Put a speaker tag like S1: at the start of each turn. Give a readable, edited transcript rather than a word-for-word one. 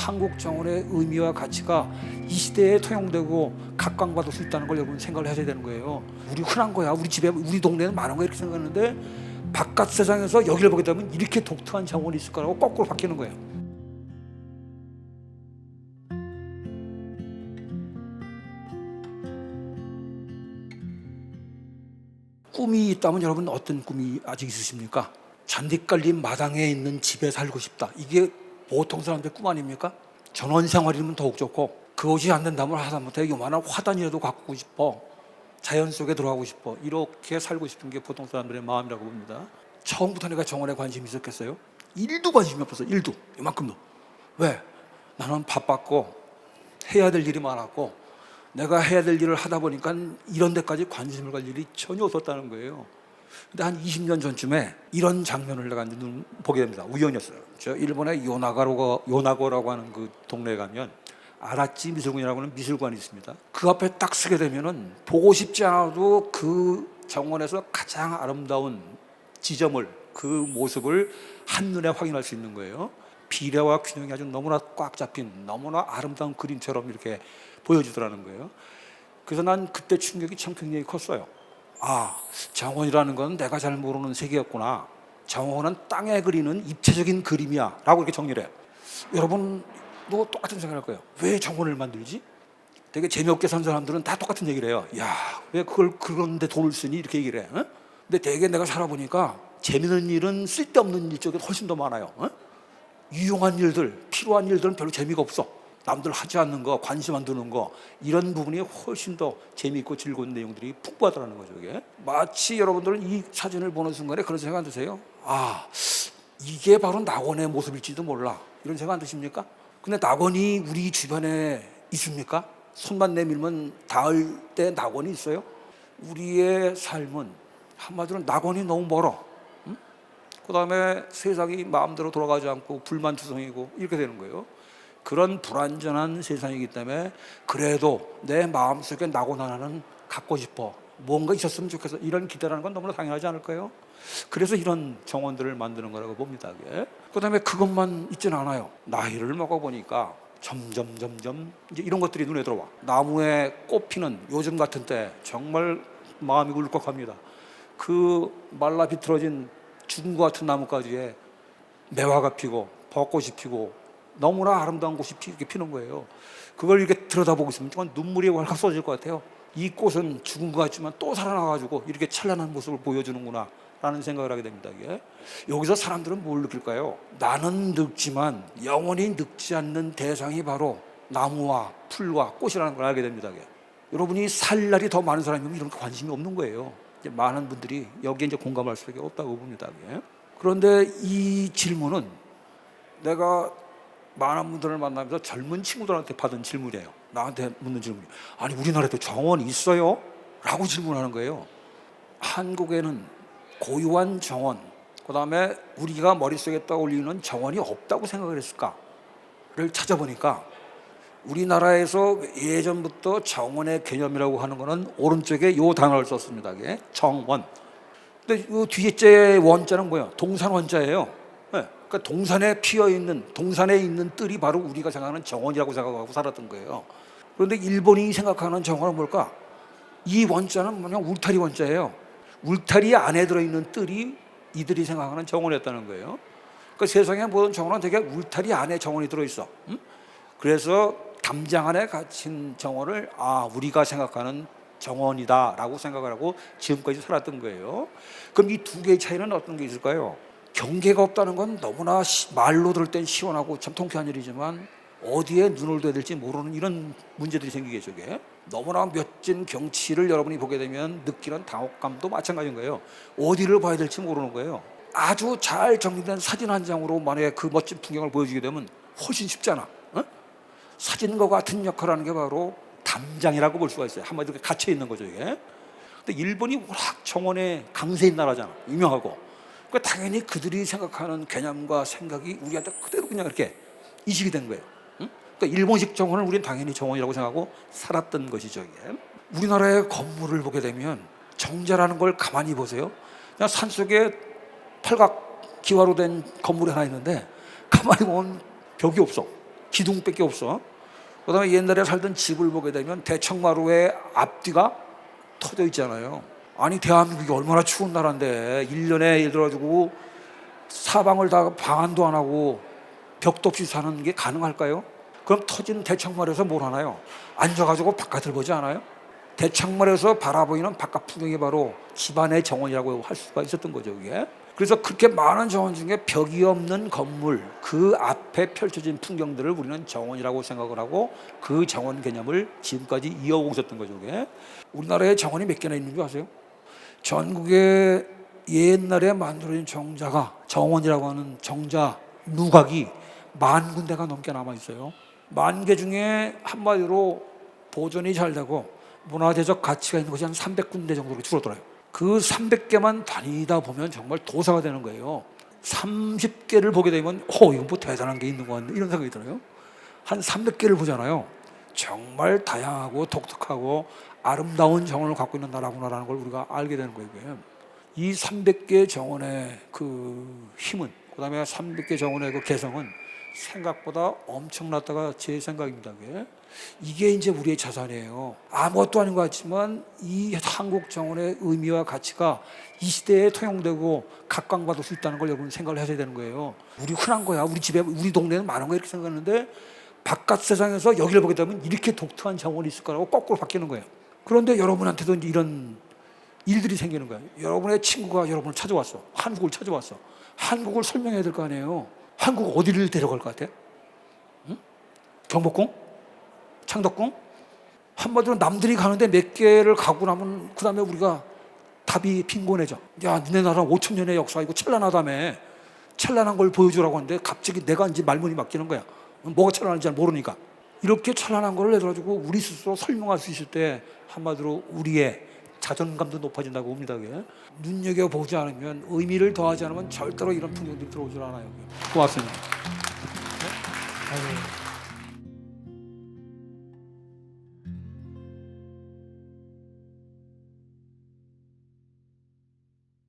S1: 한국 정원의 의미와 가치가 이 시대에 통용되고 각광받을 수 있다는 걸 여러분 생각을 하셔야 되는 거예요. 우리 흔한 거야. 우리 집에 우리 동네는 많은 거야 이렇게 생각하는데 바깥 세상에서 여기를 보게 되면 이렇게 독특한 정원이 있을 거라고 거꾸로 바뀌는 거예요. 꿈이 있다면 여러분 어떤 꿈이 아직 있으십니까? 잔디 깔린 마당에 있는 집에 살고 싶다. 이게 보통 사람들의 꿈 아닙니까? 전원 생활이면 더욱 좋고 그것이 안 된다면 하다못해 요만한 화단이라도 갖고 싶어. 자연 속에 들어가고 싶어. 이렇게 살고 싶은 게 보통 사람들의 마음이라고 봅니다. 처음부터 내가 정원에 관심이 있었겠어요? 1도 관심이 없었어요. 1도. 이만큼도. 왜? 나는 바빴고 해야 될 일이 많았고 내가 해야 될 일을 하다 보니까 이런 데까지 관심을 갈 일이 전혀 없었다는 거예요. 근데 한 20년 전쯤에 이런 장면을 내가 보게 됩니다. 우연이었어요. 저 일본의 요나고라고 하는 그 동네에 가면 아라치 미술관이라고 하는 미술관이 있습니다. 그 앞에 딱 서게 되면은 보고 싶지 않아도 그 정원에서 가장 아름다운 지점을, 그 모습을 한눈에 확인할 수 있는 거예요. 비례와 균형이 아주 너무나 꽉 잡힌 너무나 아름다운 그림처럼 이렇게 보여주더라는 거예요. 그래서 난 그때 충격이 참 굉장히 컸어요. 아, 정원이라는 건 내가 잘 모르는 세계였구나. 정원은 땅에 그리는 입체적인 그림이야 라고 이렇게 정리를 해요. 여러분도 똑같은 생각을 할 거예요. 왜 정원을 만들지? 되게 재미없게 산 사람들은 다 똑같은 얘기를 해요. 야, 왜 그걸 그런데 돈을 쓰니? 이렇게 얘기를 해. 근데 되게 내가 살아보니까 재미있는 일은 쓸데없는 일 쪽에 훨씬 더 많아요. 유용한 일들, 필요한 일들은 별로 재미가 없어. 남들 하지 않는 거, 관심 안 두는 거, 이런 부분이 훨씬 더 재미있고 즐거운 내용들이 풍부하다는 거죠. 이게 마치 여러분들은 이 사진을 보는 순간에 그런 생각 안 드세요? 아, 이게 바로 낙원의 모습일지도 몰라. 이런 생각 안 드십니까? 근데 낙원이 우리 주변에 있습니까? 손만 내밀면 닿을 때 낙원이 있어요? 우리의 삶은 한마디로 낙원이 너무 멀어. 그 다음에 세상이 마음대로 돌아가지 않고 불만투성이고 이렇게 되는 거예요. 그런 불완전한 세상이기 때문에 그래도 내 마음속에 낙원 하나는 갖고 싶어. 뭔가 있었으면 좋겠어. 이런 기대라는 건 너무나 당연하지 않을까요? 그래서 이런 정원들을 만드는 거라고 봅니다. 그 다음에 그것만 있지는 않아요. 나이를 먹어보니까 점점 이제 이런 것들이 눈에 들어와. 나무에 꽃 피는 요즘 같은 때 정말 마음이 울컥합니다. 그 말라 비틀어진 죽은 것 같은 나뭇가지에 매화가 피고 벚꽃이 피고 너무나 아름다운 꽃이 이렇게 피는 거예요. 그걸 이렇게 들여다보고 있으면 정말 눈물이 왈칵 쏟아질 것 같아요. 이 꽃은 죽은 것 같지만 또 살아나가지고 이렇게 찬란한 모습을 보여주는구나 라는 생각을 하게 됩니다. 여기서 사람들은 뭘 느낄까요? 나는 늙지만 영원히 늙지 않는 대상이 바로 나무와 풀과 꽃이라는 걸 알게 됩니다. 여러분이 살 날이 더 많은 사람이면 이런 관심이 없는 거예요. 이제 많은 분들이 여기에 이제 공감할 수밖에 없다고 봅니다. 그런데 이 질문은 내가 많은 분들을 만나면서 젊은 친구들한테 받은 질문이에요. 나한테 묻는 질문이 아니 우리나라에도 정원이 있어요? 라고 질문하는 거예요. 한국에는 고유한 정원, 그 다음에 우리가 머릿속에 떠올리는 정원이 없다고 생각을 했을까를 찾아보니까 우리나라에서 예전부터 정원의 개념이라고 하는 거는 오른쪽에 요 단어를 썼습니다. 정원. 근데 이 뒤에째 원자는 뭐예요? 동산 원자예요. 그러니까 동산에 피어있는, 동산에 있는 뜰이 바로 우리가 생각하는 정원이라고 생각하고 살았던 거예요. 그런데 일본이 생각하는 정원은 뭘까? 이 원자는 그냥 울타리 원자예요. 울타리 안에 들어있는 뜰이 이들이 생각하는 정원이었다는 거예요. 그러니까 세상에 모든 정원은 되게 울타리 안에 정원이 들어있어. 그래서 담장 안에 갇힌 정원을 우리가 생각하는 정원이다라고 생각을 하고 지금까지 살았던 거예요. 그럼 이 두 개의 차이는 어떤 게 있을까요? 경계가 없다는 건 너무나 말로 들을 땐 시원하고 참 통쾌한 일이지만 어디에 눈을 둬야 될지 모르는 이런 문제들이 생기겠죠. 너무나 멋진 경치를 여러분이 보게 되면 느끼는 당혹감도 마찬가지인 거예요. 어디를 봐야 될지 모르는 거예요. 아주 잘 정리된 사진 한 장으로 만약에 그 멋진 풍경을 보여주게 되면 훨씬 쉽잖아. 사진과 같은 역할을 하는 게 바로 담장이라고 볼 수가 있어요. 한마디로 갇혀 있는 거죠. 근데 일본이 워낙 정원에 강세인 나라잖아. 유명하고. 그러니까 당연히 그들이 생각하는 개념과 생각이 우리한테 그대로 그냥 이렇게 이식이 된 거예요. 그러니까 일본식 정원을 우리는 당연히 정원이라고 생각하고 살았던 것이죠. 우리나라의 건물을 보게 되면 정자라는 걸 가만히 보세요. 그냥 산속에 팔각 기와로 된 건물이 하나 있는데 가만히 보면 벽이 없어. 기둥밖에 없어. 그다음에 옛날에 살던 집을 보게 되면 대청마루의 앞뒤가 터져 있잖아요. 아니 대한민국이 얼마나 추운 나라인데 1년에 예를 들어가지고 사방을 다 방한도 안 하고 벽도 없이 사는 게 가능할까요? 그럼 터진 대청마루에서 뭘 하나요? 앉아가지고 바깥을 보지 않아요? 대청마루에서 바라보이는 바깥 풍경이 바로 집안의 정원이라고 할 수가 있었던 거죠, 이게. 그래서 그렇게 많은 정원 중에 벽이 없는 건물, 그 앞에 펼쳐진 풍경들을 우리는 정원이라고 생각을 하고 그 정원 개념을 지금까지 이어오고 있었던 거죠, 이게. 우리나라에 정원이 몇 개나 있는 줄 아세요? 전국에 옛날에 만들어진 정원이라고 하는 정자 누각이 10,000군데가 넘게 남아 있어요. 10,000개 중에 한마디로 보존이 잘 되고 문화재적 가치가 있는 것이 한 300군데 정도로 줄어들어요. 그 300개만 다니다 보면 정말 도사가 되는 거예요. 30개를 보게 되면 이건 뭐 대단한 게 있는 것 같네 이런 생각이 들어요. 한 300개를 보잖아요. 정말 다양하고 독특하고 아름다운 정원을 갖고 있는 나라구나라는 걸 우리가 알게 되는 거예요. 이 300개 정원의 그 힘은, 그 다음에 300개 정원의 그 개성은 생각보다 엄청났다가 제 생각입니다. 이게 이제 우리의 자산이에요. 아무것도 아닌 것 같지만 이 한국 정원의 의미와 가치가 이 시대에 통용되고 각광받을 수 있다는 걸 여러분 생각을 하셔야 되는 거예요. 우리 흔한 거야. 우리 집에, 우리 동네는 많은 거야 이렇게 생각하는데 바깥 세상에서 여기를 보게 되면 이렇게 독특한 정원이 있을 거라고 거꾸로 바뀌는 거예요. 그런데 여러분한테도 이제 이런 일들이 생기는 거예요. 여러분의 친구가 여러분을 찾아왔어. 한국을 찾아왔어. 한국을 설명해야 될 거 아니에요. 한국 어디를 데려갈 것 같아? 응? 경복궁? 창덕궁? 한마디로 남들이 가는데 몇 개를 가고 나면 그 다음에 우리가 답이 빈곤해져. 야, 니네 나라 5,000년의 역사 이거 찬란하다며. 찬란한 걸 보여주라고 하는데 갑자기 내가 이제 말문이 막히는 거야. 뭐가 찬란한지 잘 모르니까. 이렇게 찬란한 걸 내가지고 우리 스스로 설명할 수 있을 때 한마디로 우리의 자존감도 높아진다고 봅니다. 눈여겨보지 않으면, 의미를 더하지 않으면 절대로 이런 풍경들이 들어오질 않아요. 고맙습니다.
S2: 아유.